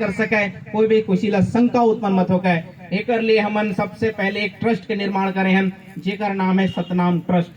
कर सके, कोई भी किसी ला शंका उत्पन्न मत होके। एक लिए हमन सबसे पहले एक ट्रस्ट के निर्माण करे हैं, जेकर नाम है सतनाम ट्रस्ट।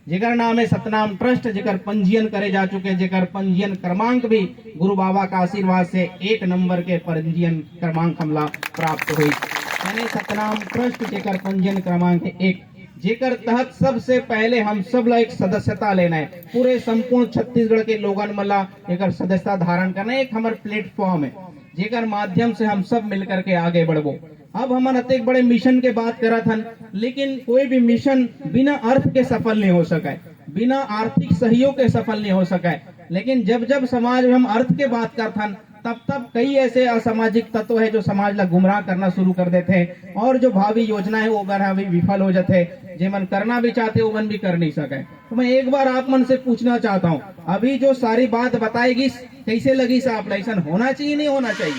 जेकर नाम है सतनाम ट्रस्ट, जेकर पंजीयन करे जा चुके, जेकर पंजीयन क्रमांक भी गुरु बाबा का आशीर्वाद से 1 नंबर के पंजीयन क्रमांक हमला प्राप्त हुई। यानी सतनाम ट्रस्ट जेकर पंजीयन क्रमांक 1, जेकर तहत सबसे पहले हम सब ला एक सदस्यता लेना है। पूरे संपूर्ण छत्तीसगढ़ के लोगन मला एक सदस्यता धारण करना है। एक हमारे प्लेटफॉर्म है जेकर माध्यम से हम सब मिलकर के आगे बढ़बो। अब हम अत्यंत बड़े मिशन के बात करत हन, लेकिन कोई भी मिशन बिना अर्थ के सफल नहीं हो सका है, बिना आर्थिक सहयोग के सफल नहीं हो सका है। लेकिन जब जब समाज में हम अर्थ के बात करत हन, तब तब कई ऐसे असामाजिक तत्व है जो समाज ला गुमराह करना शुरू कर देते हैं, और जो भावी योजना है वो भी विफल हो जाते हैं। जे मन करना भी चाहते वो मन भी कर नहीं सके। तो मैं एक बार आप मन से पूछना चाहता हूँ, अभी जो सारी बात बताएगी कैसे लगी साहब? लाइसेंस होना चाहिए नहीं होना चाहिए?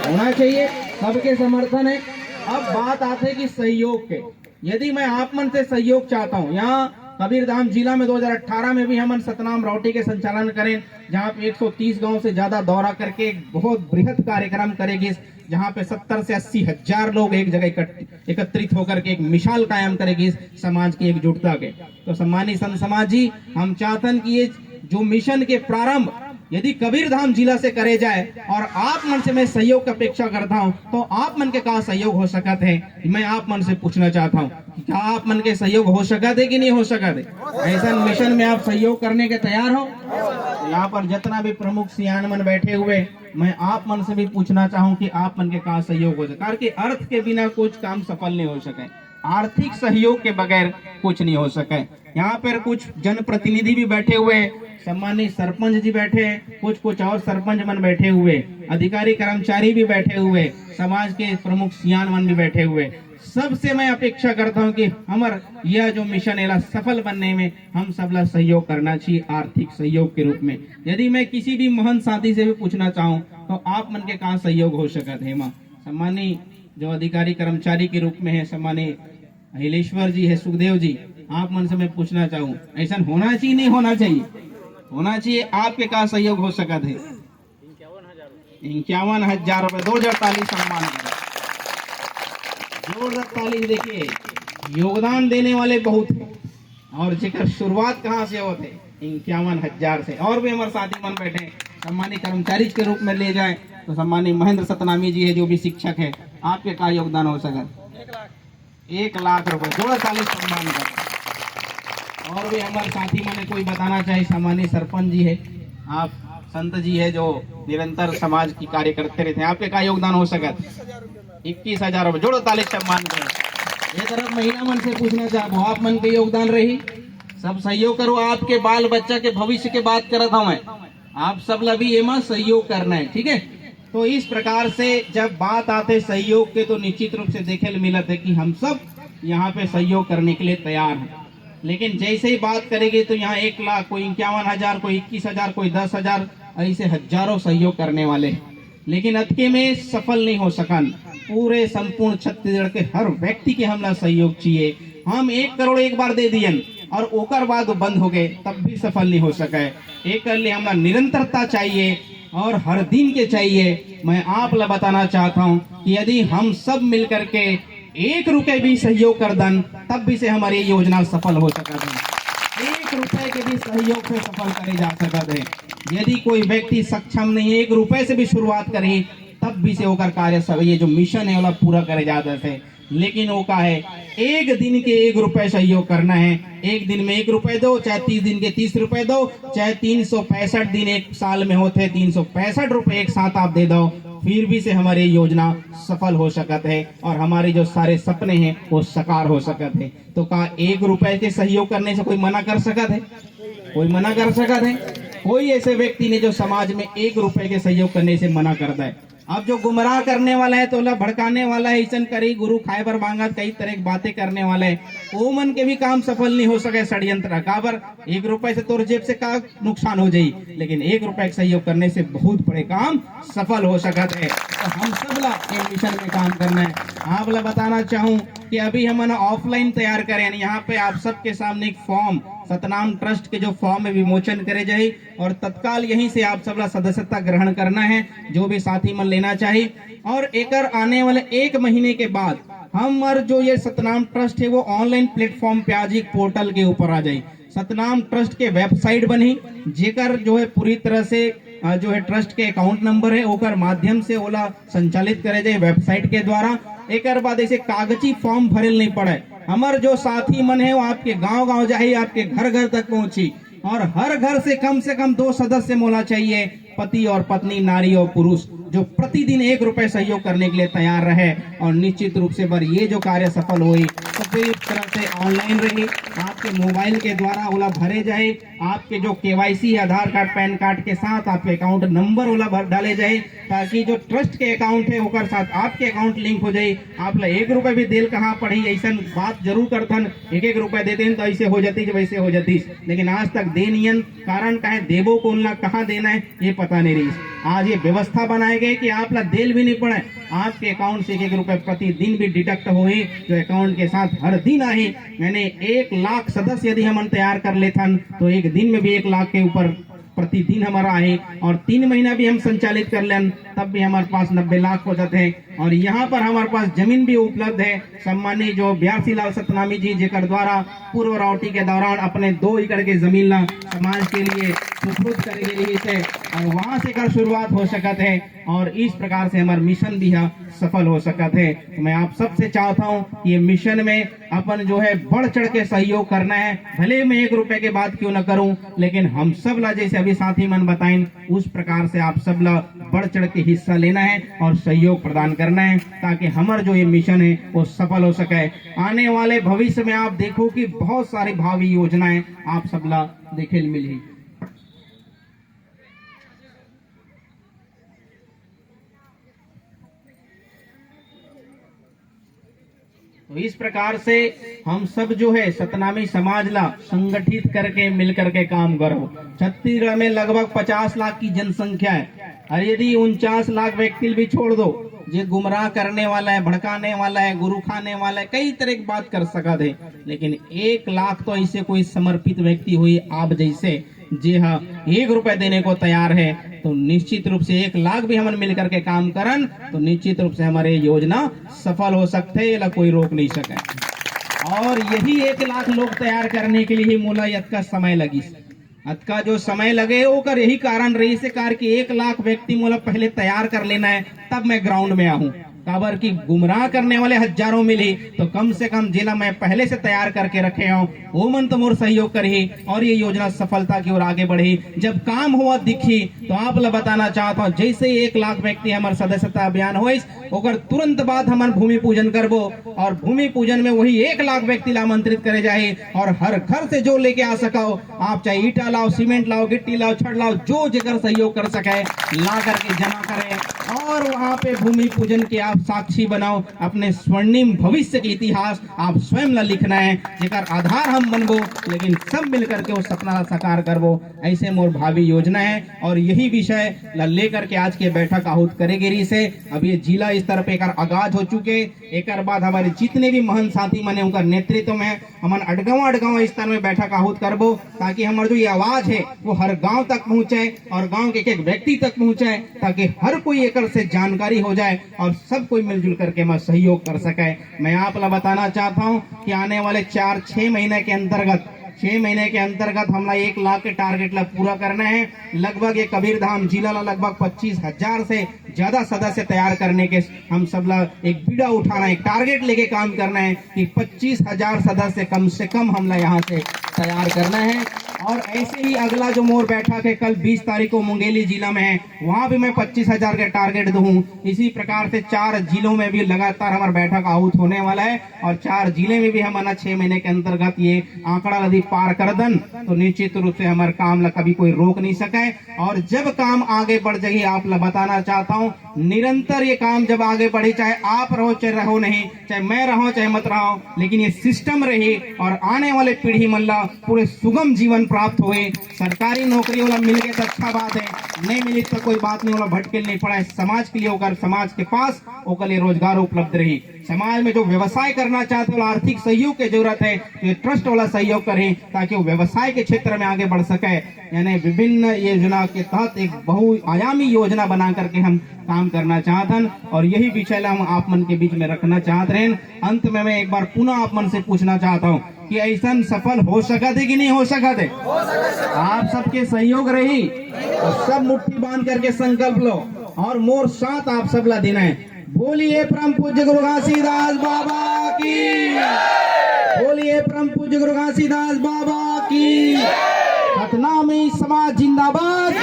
होना चाहिए, सबके समर्थन है। अब बात आते है कि सहयोग के, यदि मैं आप मन से सहयोग चाहता हूँ, यहाँ कबीरधाम जिला में 2018 में भी हम सतनाम राउटी के संचालन करें, जहाँ पे 130 गांव से ज्यादा दौरा करके एक बहुत बृहद कार्यक्रम करेगी, जहाँ पे 70 से 80 हजार लोग एक जगह एकत्रित होकर के एक मिसाल कायम करेगी समाज की एकजुटता के। तो सम्मानित संत समाज जी, हम चाहतन कि ये जो मिशन के प्रारंभ यदि कबीरधाम जिला से करे जाए और आप मन से मैं सहयोग की अपेक्षा करता हूं, तो आप मन के कहा सहयोग हो सकत है? मैं आप मन से पूछना चाहता हूं कि क्या आप मन के सहयोग हो सकत है कि नहीं हो सकत है? ऐसा मिशन में आप सहयोग करने के तैयार हो? यहाँ पर जितना भी प्रमुख सियान मन बैठे हुए, मैं आप मन से भी पूछना चाहूँ कि आप मन के कहा सहयोग हो सके, क्योंकि अर्थ के बिना कुछ काम सफल नहीं हो सके, आर्थिक सहयोग के बगैर कुछ नहीं हो सके। यहाँ पर कुछ जनप्रतिनिधि भी बैठे हुए, सम्मानित सरपंच जी बैठे, कुछ और सरपंच मन बैठे हुए, अधिकारी कर्मचारी भी बैठे हुए, समाज के प्रमुख सियान मन भी बैठे हुए। सबसे मैं अपेक्षा करता हूं कि हमार यह जो मिशन है सफल बनने में हम सब ला सहयोग करना चाहिए, आर्थिक सहयोग के रूप में। यदि मैं किसी भी महंत साथी से भी पूछना चाहूँ तो आप मन के कहा सहयोग हो सकता है? माँ सम्मानित जो अधिकारी कर्मचारी के रूप में है, सम्मानित अहिलेश्वर जी है, सुखदेव जी, आप मन से मैं पूछना चाहूँ, ऐसा होना चाहिए नहीं होना चाहिए? होना चाहिए। आपके कहा सहयोग हो सकता है? 51,000 रुपए 2040 सम्मान करें, जोरदार ताली। देखिए योगदान देने वाले बहुत हैं, और जेकर शुरुआत कहाँ से होते? 51,000 से। और भी हमारे साथी मन बैठे, सम्मानित कर्मचारी के रूप में ले जाए तो सम्मानित महेंद्र सतनामी जी है जो भी शिक्षक है, आपके का योगदान हो सका? 1 लाख रुपए, जोरदार ताली सम्मान करें। और भी हमारे साथी मैंने कोई बताना चाहे, सम्मानित सरपंच जी है, आप संत जी है जो निरंतर समाज की कार्य करते रहते हैं, आपके का योगदान हो सका? 21,000 रुपए, जोड़ो ताली सम्मान करें। ये तरफ महिला मन से पूछना चाहूँ, आप मन के योगदान रही, सब सहयोग करो। आपके बाल बच्चा के भविष्य के बात करता हूँ मैं, आप सब लभी एमा सहयोग करना है, ठीक है? तो इस प्रकार से जब बात आते सहयोग के, तो निश्चित रूप से देखे मिलत है कि हम सब यहाँ पे सहयोग करने के लिए तैयार हैं। लेकिन जैसे ही बात करेंगे तो यहाँ 1 लाख, कोई 51,000, कोई 21,000, कोई 10,000, ऐसे हजारों सहयोग करने वाले हैं, लेकिन अतके में सफल नहीं हो सकन। पूरे संपूर्ण छत्तीसगढ़ के हर व्यक्ति के हमला सहयोग चाहिए। हम 1 करोड़ एक बार दे दियन और ओकर बाद बंद हो गए, तब भी सफल नहीं हो सके। एक लिए हमला निरंतरता चाहिए और हर दिन के चाहिए। मैं आप ला बताना चाहता हूँ कि यदि हम सब मिल करके 1 रुपए भी सहयोग कर दन, तब भी से हमारी योजना सफल हो सकता है। 1 रुपए के भी सहयोग से सफल करे जा सकता है। यदि कोई व्यक्ति सक्षम नहीं है 1 रुपए से भी शुरुआत करे, तब भी से होकर कार्य सब ये जो मिशन है वो पूरा करे जाता है। लेकिन वो का है, 1 दिन के 1 रुपए सहयोग करना है। 1 दिन में 1 रुपए दो, चाहे 30 दिन के 30 रुपए दो, चाहे 365 दिन एक साल में होते 365 रुपए एक साथ आप दे दो, फिर भी से हमारी योजना सफल हो सकत है और हमारे जो सारे सपने हैं वो साकार हो सकत है। तो का 1 रुपए के सहयोग करने से कोई मना कर सकत है? कोई मना कर सकत है? कोई ऐसे व्यक्ति ने जो समाज में 1 रुपए के सहयोग करने से मना करता है। अब जो गुमराह करने वाला है, तो भड़काने वाला है, ऐसा करी गुरु खाए बर मांगा, कई तरह की बातें करने वाले है, वो मन के भी काम सफल नहीं हो सके। षड्यंत्र काबर 1 रुपए से तोर जेब से का नुकसान हो जाये, लेकिन 1 रुपए का सहयोग करने से बहुत बड़े काम सफल हो सकता है। तो हम सब ला एक मिशन में काम करना है। आप ला बताना चाहूँ कि अभी हम ऑफलाइन तैयार करें, यहाँ पे आप सबके सामने एक फॉर्म सतनाम ट्रस्ट के जो फॉर्म में विमोचन करे जाए और तत्काल यहीं से आप सबला सदस्यता ग्रहण करना है, जो भी साथी मन लेना चाहिए। और एक आने वाले 1 महीने के बाद हमार जो ये सतनाम ट्रस्ट है वो ऑनलाइन प्लेटफॉर्म पे आज एक पोर्टल के ऊपर आ जाए। सतनाम ट्रस्ट के वेबसाइट बनी, जेकर जो है पूरी तरह से जो है ट्रस्ट के अकाउंट नंबर है ओकर माध्यम से ओला संचालित करे जाए वेबसाइट के द्वारा। एक बाद ऐसे कागजी फॉर्म भरेल नहीं पड़े। हमार जो साथी मन है वो आपके गांव जाए, आपके घर घर तक पहुंची, और हर घर से कम 2 सदस्य मोला चाहिए, पति और पत्नी, नारी और पुरुष, जो प्रतिदिन 1 रुपए सहयोग करने के लिए तैयार रहे। और निश्चित रूप से बर ये जो कार्य सफल हुई तो पूरी तरह से ऑनलाइन रही, आपके मोबाइल के द्वारा ओला भरे जाए। आपके जो केवाईसी आधार कार्ड पैन कार्ड के साथ आपके अकाउंट नंबर ओला भर डाले जाए, ताकि जो ट्रस्ट के अकाउंट है ओकर साथ आपके अकाउंट लिंक हो जाए। आप ला 1 रुपए भी देल कहाँ पड़ी, ऐसा बात जरूर करथन, 1-1 रुपए देते तो ऐसे हो जाती वैसे हो जाती, लेकिन आज तक दे नियन कारण कहे देवो को उनला कहाँ देना है ये पता नहीं रही। आज ये व्यवस्था बनाए गए कि आप ला देल भी नहीं पड़े, आपके अकाउंट से 1-1 रुपए प्रतिदिन भी डिडक्ट हुए, जो अकाउंट के साथ हर दिन आए। मैंने 1 लाख सदस्य यदि हम तैयार कर लेथन तो एक दिन में भी 1 लाख के ऊपर प्रतिदिन हमारा आए, और 3 महीना भी हम संचालित कर लें तब भी हमारे पास 90 लाख हो जाते हैं। और यहाँ पर हमारे पास जमीन भी उपलब्ध है। सम्मानित जो ब्यासी लाल सतनामी जी जेकर द्वारा पूर्व रावटी के दौरान अपने 2 एकड़ के जमीन ला समाज के लिए सुपुर्द करेगी रही थे, और वहां से कर शुरुआत हो सकत है, और इस प्रकार से हमारा मिशन भी सफल हो सकत है। तो मैं आप सबसे चाहता हूँ ये मिशन में अपन जो है बढ़ चढ़ के सहयोग करना है। भले मैं 1 रुपए के बात क्यों न करूं, लेकिन हम सब ला जैसे अभी साथी मन बताएं उस प्रकार से आप सब ला बढ़ चढ़ के हिस्सा लेना है और सहयोग प्रदान करना है, ताकि हमारा जो ये मिशन है वो सफल हो सके। आने वाले भविष्य में आप देखो कि बहुत सारी भावी योजनाएं आप सब ला देखे मिली। तो इस प्रकार से हम सब जो है सतनामी समाज ला संगठित करके मिल करके काम करो। छत्तीसगढ़ में लगभग 50 लाख की जनसंख्या है, और यदि 49 लाख व्यक्ति भी छोड़ दो, जो गुमराह करने वाला है, भड़काने वाला है, गुरु खाने वाला है, कई तरह की बात कर सकते हैं, लेकिन 1 लाख तो ऐसे कोई समर्पित व्यक्ति हुई आप जैसे, जी हाँ 1 रुपए देने को तैयार है, तो निश्चित रूप से 1 लाख भी हम मिल करके काम करन तो निश्चित रूप से हमारे योजना सफल हो सकते हैं, कोई रोक नहीं सके। और यही 1 लाख लोग तैयार करने के लिए ही मूला का समय लगी, अतका जो समय लगे वो कर यही कारण रही से कार कि 1 लाख व्यक्ति मूला पहले तैयार कर लेना है, तब मैं ग्राउंड में आऊं। काबर की गुमराह करने वाले हजारों मिली, तो कम से कम जिला मैं पहले से तैयार करके रखे हूँ, वो मन तो मोर सहयोग करी और ये योजना सफलता की ओर आगे बढ़ी। जब काम हुआ दिखी तो आप ला बताना चाहता हूँ, जैसे 1 लाख व्यक्ति हमारे सदस्यता अभियान हो ओकर तुरंत बाद हमारे भूमि पूजन करबो, और भूमि पूजन में वही 1 लाख व्यक्ति ला आमंत्रित करे जाए, और हर घर से जो लेके आ सको, आप चाहे ईटा लाओ, सीमेंट लाओ, गिट्टी लाओ, छड़ लाओ, जो जगह सहयोग कर सके ला करके जमा करें, और वहाँ पे भूमि पूजन के आप साक्षी बनाओ। अपने स्वर्णिम भविष्य के इतिहास आप स्वयं ला लिखना है, जेकर आधार हम बनबो, लेकिन सब मिल करके वो सपना साकार करबो। ऐसे मोर भावी योजना है, और यही विषय ला लेकर के आज के बैठक आहूत करेगी से। अब ये जिला स्तर पे एकर आगाज हो चुके, एक बाद हमारे जितने भी महन साथी मने उनका नेतृत्व में हम अडगांव स्तर में बैठक आहूत करबो, ताकि हमारी जो ये आवाज है वो हर गांव तक पहुंचे और गांव के एक व्यक्ति तक पहुंचे, ताकि हर कोई एक से जानकारी हो जाए और सब कोई मिलजुल करके मैं सहयोग कर सके। मैं आप ला बताना चाहता हूं कि आने वाले 4-6 महीने के अंतर्गत 6 महीने के अंतर्गत हमला 1 लाख के टारगेट ला पूरा करना है। लगभग ये कबीरधाम जिला ला लगभग 25,000 से ज्यादा सदस्य तैयार करने के हम सब ला एक बीड़ा उठाना है, टारगेट लेके काम करना है कि 25,000 सदस्य कम से कम हमला यहाँ से तैयार करना है। और ऐसे ही अगला जो मोर बैठक है कल 20 तारीख को मुंगेली जिला में है, वहां भी मैं 25,000 के टारगेट दूं। इसी प्रकार से 4 जिलों में भी लगातार हमारा बैठक आहूत होने वाला है, और 4 जिले में भी हम 6 महीने के अंतर्गत ये आंकड़ा यदि पार कर दन तो निश्चित रूप से हमारे काम ला कभी कोई रोक नहीं सके। और जब काम आगे बढ़ जाए, आप ला बताना चाहता हूँ, निरंतर ये काम जब आगे बढ़े, चाहे आप रहो चाहे रहो नहीं, चाहे मैं रहो चाहे मत रहो, लेकिन ये सिस्टम रही और आने वाले पीढ़ी मल्ला पूरे सुगम जीवन प्राप्त हुए। सरकारी नौकरी वाला मिल गए तो अच्छा बात है, नहीं मिली तो कोई बात नहीं, वाला भटके नहीं पड़ा। समाज के लिए होकर समाज के पास ओकर लिए रोजगार उपलब्ध रही। समाज में जो व्यवसाय करना चाहते हैं आर्थिक सहयोग की जरूरत है, तो ये ट्रस्ट वाला सहयोग करें ताकि वो व्यवसाय के क्षेत्र में आगे बढ़ सके। यानी विभिन्न योजना के तहत एक बहुआयामी योजना बना करके हम काम करना चाहते हैं और यही विषय हम आप मन के बीच में रखना चाहते हैं। अंत में मैं एक बार पुनः आप मन से पूछना चाहता हूँ कि ऐसा सफल हो सका थे कि नहीं हो सका थे? आप सबके सहयोग रही और सब मुट्ठी बांध करके संकल्प लो और मोर साथ आप सबला देना है। बोलिए परम पूज्य गुरु घासीदास बाबा की, बोलिए परम पूज्य गुरु घासीदास बाबा की। सतनामी समाज जिंदाबाद,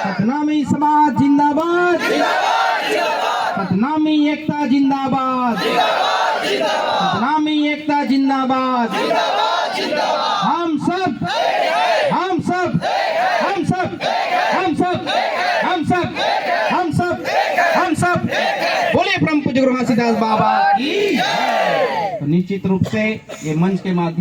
सतनामी समाज जिंदाबाद, सतनामी एकता जिंदाबाद, सतनामी एकता जिंदाबाद। हम सब हम सब हम सब हम सब हम सब हम सब हम सब बोले परम पूज्य गुरु घासीदास बाबा की। निश्चित रूप से ये मंच के माध्यम